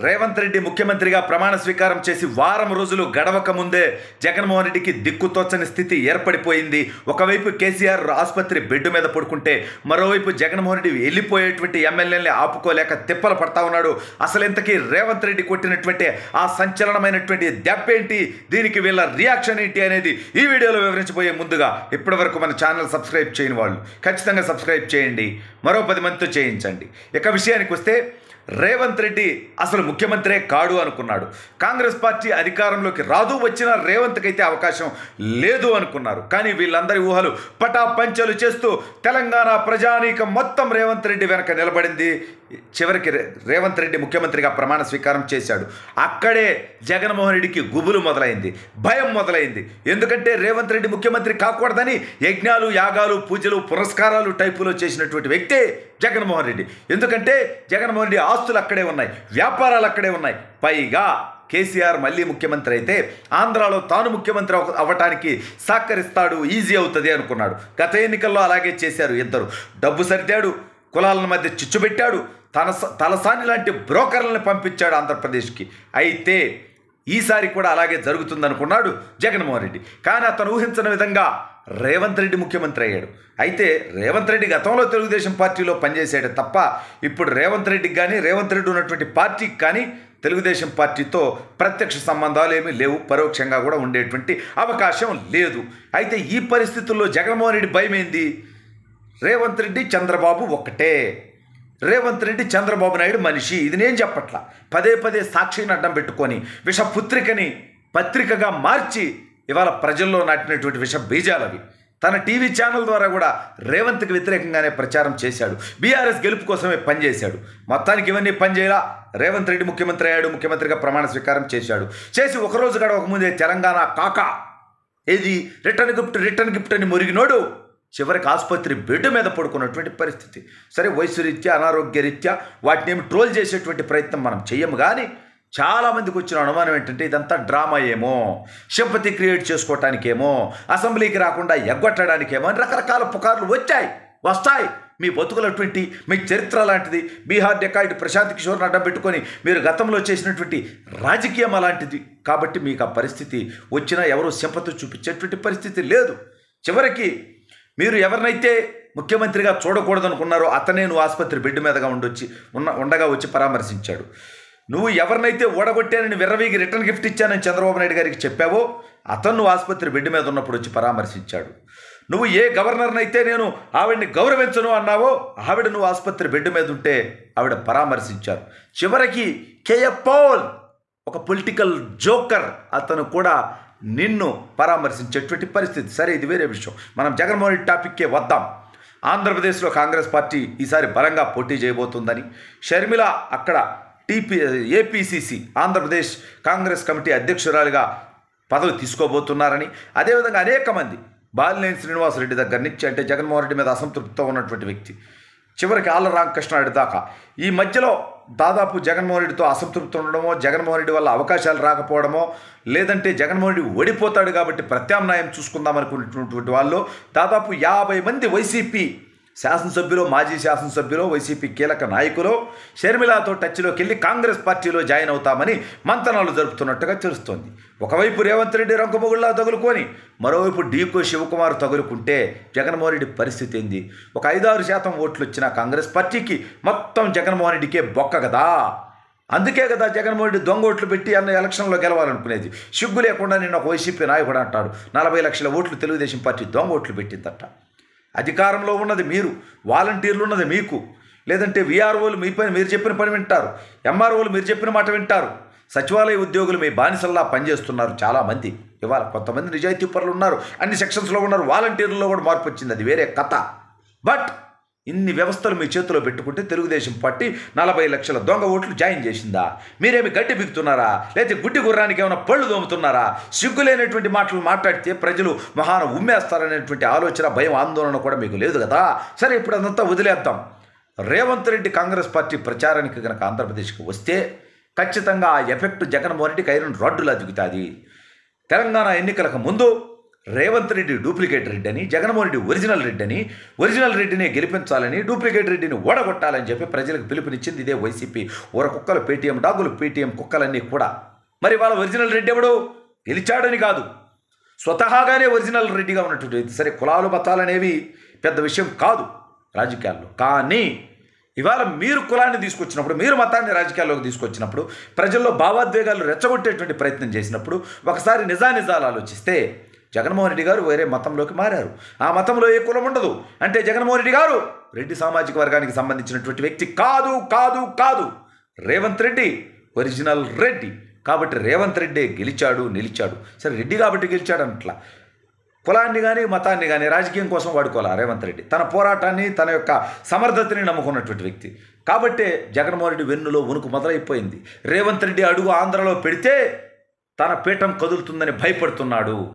రేవంత్ రెడ్డి ముఖ్యమంత్రిగా ప్రమాణ స్వీకారం చేసి వారం రోజులు గడవక ముందే జగన్మోహన్ రెడ్డికి దిక్కుతోచని స్థితి ఏర్పడిపోయింది. ఒకవైపు కేసీఆర్ ఆసుపత్రి బెడ్ మీద పడుకుంటే మరోవైపు జగన్మోహన్ రెడ్డి వెళ్ళిపోయేటువంటి ఎమ్మెల్యేలని ఆపుకోలేక తిప్పలు పడతా ఉన్నాడు. అసలు ఇంతకీ రేవంత్ రెడ్డి కొట్టినటువంటి ఆ సంచలనమైనటువంటి దెబ్బేంటి, దీనికి వీళ్ళ రియాక్షన్ ఏంటి అనేది ఈ వీడియోలో వివరించబోయే ముందుగా ఇప్పటివరకు మన ఛానల్ సబ్స్క్రైబ్ చేయని వాళ్ళు ఖచ్చితంగా సబ్స్క్రైబ్ చేయండి, మరో 10 మందితో చేయించండి. ఇక విషయానికి వస్తే రేవంత్ రెడ్డి అసలు ముఖ్యమంత్రే కాడు అనుకున్నాడు. కాంగ్రెస్ పార్టీ అధికారంలోకి రాదు, వచ్చిన రేవంత్కి అయితే అవకాశం లేదు అనుకున్నారు. కానీ వీళ్ళందరి ఊహలు పటాపంచలు చేస్తూ తెలంగాణ ప్రజానీకం మొత్తం రేవంత్ రెడ్డి వెనక నిలబడింది. చివరికి రేవంత్ రెడ్డి ముఖ్యమంత్రిగా ప్రమాణ స్వీకారం చేశాడు. అక్కడే జగన్మోహన్ రెడ్డికి గుబులు మొదలైంది, భయం మొదలైంది. ఎందుకంటే రేవంత్ రెడ్డి ముఖ్యమంత్రి కాకూడదని యజ్ఞాలు, యాగాలు, పూజలు, పురస్కారాలు టైపులో చేసినటువంటి వ్యక్తే జగన్మోహన్ రెడ్డి. ఎందుకంటే జగన్మోహన్ రెడ్డి ఆస్తులు అక్కడే ఉన్నాయి, వ్యాపారాలు అక్కడే ఉన్నాయి. పైగా కేసీఆర్ మళ్ళీ ముఖ్యమంత్రి అయితే ఆంధ్రాలో తాను ముఖ్యమంత్రి అవ్వటానికి సహకరిస్తాడు, ఈజీ అవుతుంది అనుకున్నాడు. గత ఎన్నికల్లో అలాగే చేశారు ఇద్దరు. డబ్బు సర్దాడు, కులాల మధ్య చిచ్చు పెట్టాడు, తలసాని లాంటి బ్రోకర్లను పంపించాడు ఆంధ్రప్రదేశ్కి. అయితే ఈసారి కూడా అలాగే జరుగుతుందనుకున్నాడు జగన్మోహన్ రెడ్డి. కానీ అతను ఊహించిన విధంగా రేవంత్ రెడ్డి ముఖ్యమంత్రి అయ్యాడు. అయితే రేవంత్ రెడ్డి గతంలో తెలుగుదేశం పార్టీలో పనిచేసాడు తప్ప ఇప్పుడు రేవంత్ రెడ్డికి కానీ రేవంత్ రెడ్డి ఉన్నటువంటి పార్టీకి కానీ తెలుగుదేశం పార్టీతో ప్రత్యక్ష సంబంధాలు ఏమీ లేవు, పరోక్షంగా కూడా ఉండేటువంటి అవకాశం లేదు. అయితే ఈ పరిస్థితుల్లో జగన్మోహన్ రెడ్డి భయం ఏంది? రేవంత్ రెడ్డి చంద్రబాబు ఒక్కటే, రేవంత్ రెడ్డి చంద్రబాబు నాయుడు మనిషి. ఇది నేను చెప్పట్లా, పదే పదే సాక్షిని అడ్డం పెట్టుకొని విషపుత్రికని పత్రికగా మార్చి ఇవాళ ప్రజల్లో నాటినటువంటి విష బీజాలు అవి. తన టీవీ ఛానల్ ద్వారా కూడా రేవంత్కి వ్యతిరేకంగానే ప్రచారం చేశాడు, బీఆర్ఎస్ గెలుపు కోసమే పనిచేశాడు. మొత్తానికి ఇవన్నీ పనిచేయాలా. రేవంత్ రెడ్డి ముఖ్యమంత్రి అయ్యాడు, ముఖ్యమంత్రిగా ప్రమాణ స్వీకారం చేసి ఒకరోజు గడవక ముందే తెలంగాణ కాకా ఏది రిటర్న్ గిఫ్ట్ అని మురిగినోడు చివరికి ఆసుపత్రి బెడ్ మీద పడుకున్నటువంటి పరిస్థితి. సరే, వయసు రీత్యా, అనారోగ్య రీత్యా వాటిని ఏమి ట్రోల్ చేసేటువంటి ప్రయత్నం మనం చెయ్యము. కానీ చాలామందికి వచ్చిన అనుమానం ఏంటంటే ఇదంతా డ్రామా ఏమో, సింపతి క్రియేట్ చేసుకోవటానికేమో, అసెంబ్లీకి రాకుండా ఎగ్గొట్టడానికేమో అని రకరకాల పుకార్లు వస్తాయి. మీ బతుకులటువంటి మీ చరిత్ర లాంటిది. బీహార్ డెకాయిడ్ ప్రశాంత్ కిషోర్ని అడ్డం పెట్టుకొని మీరు గతంలో చేసినటువంటి రాజకీయం అలాంటిది. కాబట్టి మీకు ఆ పరిస్థితి వచ్చినా ఎవరూ సింపతి చూపించేటువంటి పరిస్థితి లేదు. చివరికి మీరు ఎవరినైతే ముఖ్యమంత్రిగా చూడకూడదనుకున్నారో అతనే నువ్వు ఆసుపత్రి బెడ్ మీదగా ఉండగా వచ్చి పరామర్శించాడు. నువ్వు ఎవరినైతే ఓడగొట్టానని విర్రవీగి రిటర్న్ గిఫ్ట్ ఇచ్చానని చంద్రబాబు నాయుడు గారికి చెప్పావో అతను నువ్వు ఆసుపత్రి బెడ్ మీద ఉన్నప్పుడు వచ్చి పరామర్శించాడు. నువ్వు ఏ గవర్నర్నైతే నేను ఆవిడని గౌరవించను అన్నావో ఆవిడ నువ్వు ఆసుపత్రి బెడ్ మీద ఉంటే ఆవిడ పరామర్శించారు. చివరికి కేఏ పౌల్ ఒక పొలిటికల్ జోకర్, అతను కూడా నిన్ను పరామర్శించేటువంటి పరిస్థితి. సరే, ఇది వేరే విషయం. మనం జగన్మోహన్ రెడ్డి టాపిక్కే వద్దాం. ఆంధ్రప్రదేశ్లో కాంగ్రెస్ పార్టీ ఈసారి బలంగా పోటీ చేయబోతుందని షర్మిల అక్కడ ఏపీసీసీ ఆంధ్రప్రదేశ్ కాంగ్రెస్ కమిటీ అధ్యక్షురాలిగా పదవి తీసుకోబోతున్నారని, అదేవిధంగా అనేక మంది బాలినేని శ్రీనివాసరెడ్డి దగ్గర నుంచి, అంటే జగన్మోహన్ రెడ్డి మీద అసంతృప్తితో ఉన్నటువంటి వ్యక్తి, చివరికి ఆళ్ల రామకృష్ణారెడ్డి దాకా ఈ మధ్యలో దాదాపు జగన్మోహన్ రెడ్డితో అసంతృప్తి ఉండడమో, జగన్మోహన్ రెడ్డి వల్ల అవకాశాలు రాకపోవడమో, లేదంటే జగన్మోహన్ రెడ్డి ఓడిపోతాడు కాబట్టి ప్రత్యామ్నాయం చూసుకుందాం అనుకున్నటువంటి వాళ్ళు దాదాపు 50 మంది వైసీపీ శాసనసభ్యులు, మాజీ శాసనసభ్యులు, వైసీపీ కీలక నాయకులు షర్మిలతో టచ్లోకి వెళ్ళి కాంగ్రెస్ పార్టీలో జాయిన్ అవుతామని మంతనాలు జరుపుతున్నట్టుగా తెలుస్తోంది. ఒకవైపు రేవంత్ రెడ్డి రంకుమొగుళ్ళ తగులుకొని మరోవైపు డీకో శివకుమార్ తగులుకుంటే జగన్మోహన్ రెడ్డి పరిస్థితి ఏంది? ఒక 5-6% ఓట్లు వచ్చిన కాంగ్రెస్ పార్టీకి మొత్తం జగన్మోహన్ రెడ్డికే బొక్క కదా. అందుకే కదా జగన్మోహన్ రెడ్డి దొంగ ఓట్లు పెట్టి అన్న ఎలక్షన్లో గెలవాలనుకునేది. సిగ్గు లేకుండా నేను ఒక వైసీపీ నాయకుడు అంటాడు 40 లక్షల ఓట్లు తెలుగుదేశం పార్టీ దొంగ ఓట్లు పెట్టిందట. అధికారంలో ఉన్నది మీరు, వాలంటీర్లు ఉన్నది మీకు, లేదంటే వీఆర్ఓలు మీ పని మీరు చెప్పిన పని వింటారు, ఎంఆర్ఓలు మీరు చెప్పిన మాట వింటారు, సచివాలయ ఉద్యోగులు మీ బానిసల్లా పనిచేస్తున్నారు చాలామంది. ఇవాళ కొంతమంది నిజాయితీ పరులు ఉన్నారు, అన్ని సెక్షన్స్లో ఉన్నారు, వాలంటీర్లలో కూడా మార్పు వచ్చింది, అది వేరే కథ. బట్ ఇన్ని వ్యవస్థలు మీ చేతిలో పెట్టుకుంటే తెలుగుదేశం పార్టీ 40 లక్షల దొంగ ఓట్లు జాయిన్ చేసిందా? మీరేమి గడ్డి బిగుతున్నారా? లేకపోతే గుడ్డి గుర్రానికి ఏమైనా పళ్ళు దోముతున్నారా? సిగ్గులేనటువంటి మాటలు మాట్లాడితే ప్రజలు మహాన ఉమ్మేస్తారనేటువంటి ఆలోచన, భయం, ఆందోళన కూడా మీకు లేదు కదా. సరే, ఇప్పుడు అదంతా వదిలేద్దాం. రేవంత్ రెడ్డి కాంగ్రెస్ పార్టీ ప్రచారానికి కనుక ఆంధ్రప్రదేశ్కి వస్తే ఖచ్చితంగా ఆ ఎఫెక్ట్ జగన్మోహన్ రెడ్డికి ఐరన్ రాడ్డులా దిగుతుంది. తెలంగాణ ఎన్నికలకు ముందు రేవంత్ రెడ్డి డూప్లికేట్ రెడ్డి అని, జగన్మోహన్ రెడ్డి ఒరిజినల్ రెడ్డి అని, ఒరిజినల్ రెడ్డిని గెలిపించాలని, డూప్లికేట్ రెడ్డిని ఓడగొట్టాలని చెప్పి ప్రజలకు పిలుపునిచ్చింది ఇదే వైసీపీ. ఊర కుక్కలు పేటీఎం డాగులు, పేటీఎం కుక్కలన్నీ కూడా. మరి వాళ్ళ ఒరిజినల్ రెడ్డి ఎవడు? గెలిచాడని కాదు, స్వతహాగానే ఒరిజినల్ రెడ్డిగా ఉన్నటువంటి వ్యక్తి. సరే, కులాలు మతాలనేవి పెద్ద విషయం కాదు రాజకీయాల్లో. కానీ ఇవాళ మీరు కులాన్ని తీసుకొచ్చినప్పుడు, మీరు మతాన్ని రాజకీయాల్లోకి తీసుకొచ్చినప్పుడు, ప్రజల్లో భావోద్వేగాలు రెచ్చగొట్టేటువంటి ప్రయత్నం చేసినప్పుడు ఒకసారి నిజాలు ఆలోచిస్తే జగన్మోహన్ రెడ్డి గారు వేరే మతంలోకి మారారు. ఆ మతంలో ఏ కులం ఉండదు. అంటే జగన్మోహన్ రెడ్డి గారు రెడ్డి సామాజిక వర్గానికి సంబంధించినటువంటి వ్యక్తి కాదు కాదు కాదు. రేవంత్ రెడ్డి ఒరిజినల్ రెడ్డి. కాబట్టి రేవంత్ రెడ్డి గెలిచాడు, నిలిచాడు. సరే, రెడ్డి కాబట్టి గెలిచాడు అన్నట్లా కులాన్ని కానీ మతాన్ని కానీ రాజకీయం కోసం వాడుకోవాలి రేవంత్ రెడ్డి. తన పోరాటాన్ని, తన యొక్క సమర్థతని నమ్ముకున్నటువంటి వ్యక్తి. కాబట్టే జగన్మోహన్ రెడ్డి వెన్నులో వణుకు మొదలైపోయింది. రేవంత్ రెడ్డి అడుగు ఆంధ్రలో పెడితే తన పీఠం కదులుతుందని భయపడుతున్నాడు.